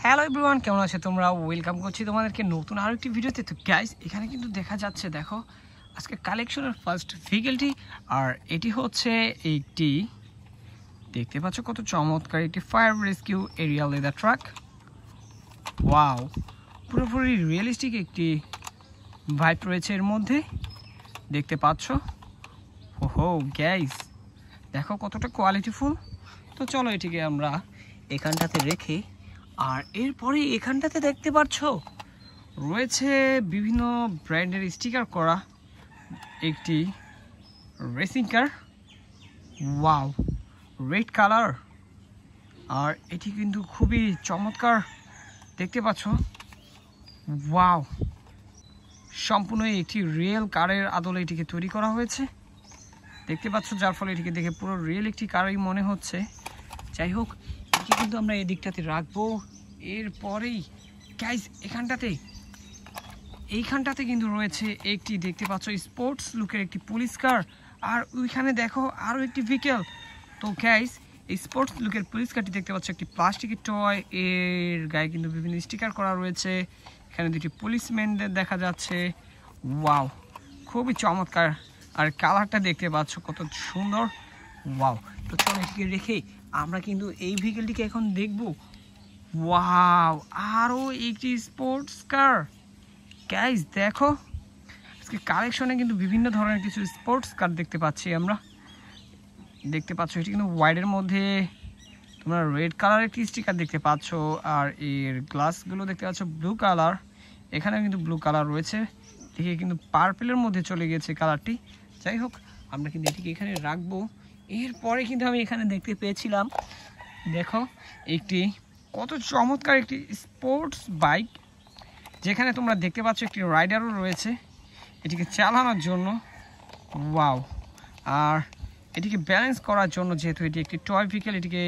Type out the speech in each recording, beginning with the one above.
Hello everyone, কেমন আছো তোমরা? ওয়েলকাম করছি তোমাদেরকে নতুন আরও একটি ভিডিওতে। তো গাইস, এখানে কিন্তু দেখা যাচ্ছে, দেখো আজকে কালেকশনের ফার্স্ট ভেহিকেলটি, আর এটি হচ্ছে একটি, দেখতে পাচ্ছ কত চমৎকার একটি fire rescue area leather truck. Wow, পুরোপুরি রিয়েলিস্টিক একটি ভাইব রয়েছে এর মধ্যে, দেখতে পাচ্ছ। ওহো গাইস, দেখো কতটা কোয়ালিটিফুল। তো চলো এটিকে আমরা এখানটাতে রেখে, আর এরপরে এখানটাতে দেখতে পাচ্ছ রয়েছে বিভিন্ন ব্র্যান্ডের স্টিকার করা একটি racing car. Wow, red colour, আর এটি কিন্তু খুবই চমৎকার, দেখতে পাচ্ছ। ওয়াও, সম্পূর্ণ একটি রিয়েল কারের আদলে এটিকে তৈরি করা হয়েছে, দেখতে পাচ্ছ, যার ফলে এটিকে দেখে পুরো রিয়েল একটি কারই মনে হচ্ছে। যাই হোক, এটি কিন্তু আমরা এই দিকটাতে রাখবো। এরপরেই গাইস, এইখানটাতে কিন্তু রয়েছে একটি, দেখতে পাচ্ছ, স্পোর্টস লুকের একটি পুলিশ কার। আর ওইখানে দেখো আরও একটি ভেহিকেল। তো গাইস, এই স্পোর্টস লুকের পুলিশ কারটি দেখতে পাচ্ছ একটি প্লাস্টিকের টয়, এর গায়ে কিন্তু বিভিন্ন স্টিকার করা রয়েছে। এখানে দুটি পুলিশম্যানদের দেখা যাচ্ছে। ওয়াও, খুবই চমৎকার, আর কালারটা দেখতে পাচ্ছ কত সুন্দর। ওয়াও, তো চলো এটিকে রেখে আমরা কিন্তু এই ভেহিকেলটিকে এখন দেখব। ওয়াও, আরও একটি স্পোর্টস কার। গাইস দেখো, আজকে কালেকশনে কিন্তু বিভিন্ন ধরনের কিছু স্পোর্টস কার দেখতে পাচ্ছি আমরা। দেখতে পাচ্ছ এটি কিন্তু হোয়াইটের মধ্যে তোমরা রেড কালার একটি স্টিকার দেখতে পাচ্ছ, আর এর গ্লাসগুলো দেখতে পাচ্ছ ব্লু কালার। এখানেও কিন্তু ব্লু কালার রয়েছে, দেখে কিন্তু পার্পেলের মধ্যে চলে গেছে কালারটি। যাই হোক, আমরা কিন্তু এটিকে এখানে রাখবো। এরপরে কিন্তু আমি এখানে দেখতে পেয়েছিলাম, দেখো একটি কত চমৎকার একটি স্পোর্টস বাইক, যেখানে তোমরা দেখতে পাচ্ছ একটি রাইডারও রয়েছে এটিকে চালানোর জন্য। ওয়াও, আর এটিকে ব্যালেন্স করার জন্য, যেহেতু এটি একটি টয় ভেহিকেল, এটিকে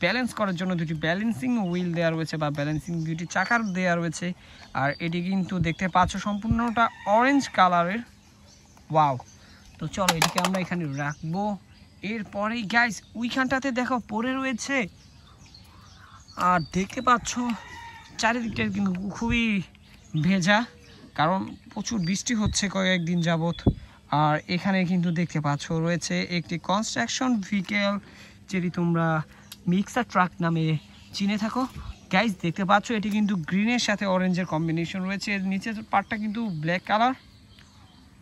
ব্যালেন্স করার জন্য দুটি ব্যালেন্সিং হুইল দেওয়া রয়েছে, বা ব্যালেন্সিং দুটি চাকার দেওয়া রয়েছে। আর এটি কিন্তু দেখতে পাচ্ছ সম্পূর্ণটা অরেঞ্জ কালারের। ওয়াও, তো চলো এটিকে আমরা এখানে রাখবো। এরপরেই গাইস, ওইখানটাতে দেখো পড়ে রয়েছে, আর দেখতে পাচ্ছ চারিদিকটা কিন্তু খুবই ভেজা, কারণ প্রচুর বৃষ্টি হচ্ছে কয়েকদিন যাবত। আর এখানে কিন্তু দেখতে পাচ্ছ রয়েছে একটি কনস্ট্রাকশন ভেহিকেল, যেটি তোমরা মিক্সার ট্রাক নামে চিনে থাকো। গাইস দেখতে পাচ্ছ এটি কিন্তু গ্রিনের সাথে অরেঞ্জের কম্বিনেশন রয়েছে, এর নিচের পার্টটা কিন্তু ব্ল্যাক কালার।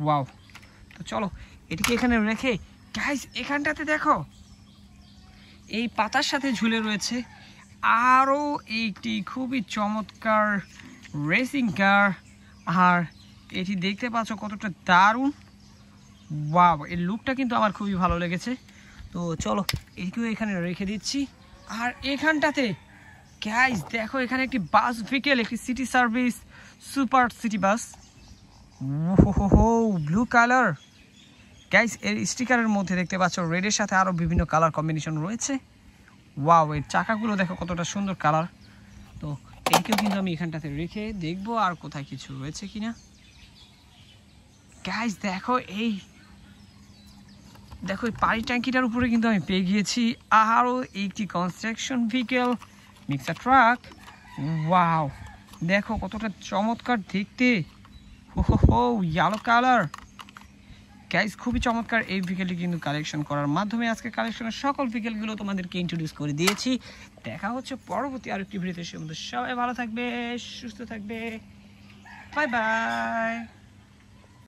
ওয়াও, তো চলো এটিকে এখানে রেখে গাইস, এখানটাতে দেখো এই পাতার সাথে ঝুলে রয়েছে আরও একটি খুবই চমৎকার রেসিং কার। আর এটি দেখতে পাচ্ছ কতটা দারুণ। ওয়াও, এর লুকটা কিন্তু আমার খুবই ভালো লেগেছে। তো চলো এটিকেও এখানে রেখে দিচ্ছি। আর এখানটাতে গাইস দেখো, এখানে একটি বাস ভেহিকেল, একটি city service super city bus. ওহো, ব্লু কালার। গাইস, এর স্টিকারের মধ্যে দেখতে পাচ্ছ রেডের সাথে আরও বিভিন্ন কালার কম্বিনেশন রয়েছে। ওয়াও, এর চাকাগুলো দেখো কতটা সুন্দর কালার। তো এইকেও কিন্তু আমি এখানটাতে রেখে দেখবো আর কোথায় কিছু রয়েছে কিনা। গাইস দেখো, এই পানি ট্যাঙ্কিটার উপরে কিন্তু আমি পেয়ে গিয়েছি আরও একটি construction vehicle mixer truck. Wow, দেখো কতটা চমৎকার দেখতে। ওহো, ইয়েলো কালার। গাইস খুবই চমৎকার এই ভেহিকেলটি কিন্তু কালেকশন করার মাধ্যমে আজকে কালেকশনের সকল ভেহিকেলগুলো তোমাদেরকে ইন্ট্রোডিউস করে দিয়েছি। দেখা হচ্ছে পরবর্তী আরেকটি ভিডিওতে। সে মধ্যে সবাই ভালো থাকবে, সুস্থ থাকবে। Bye bye.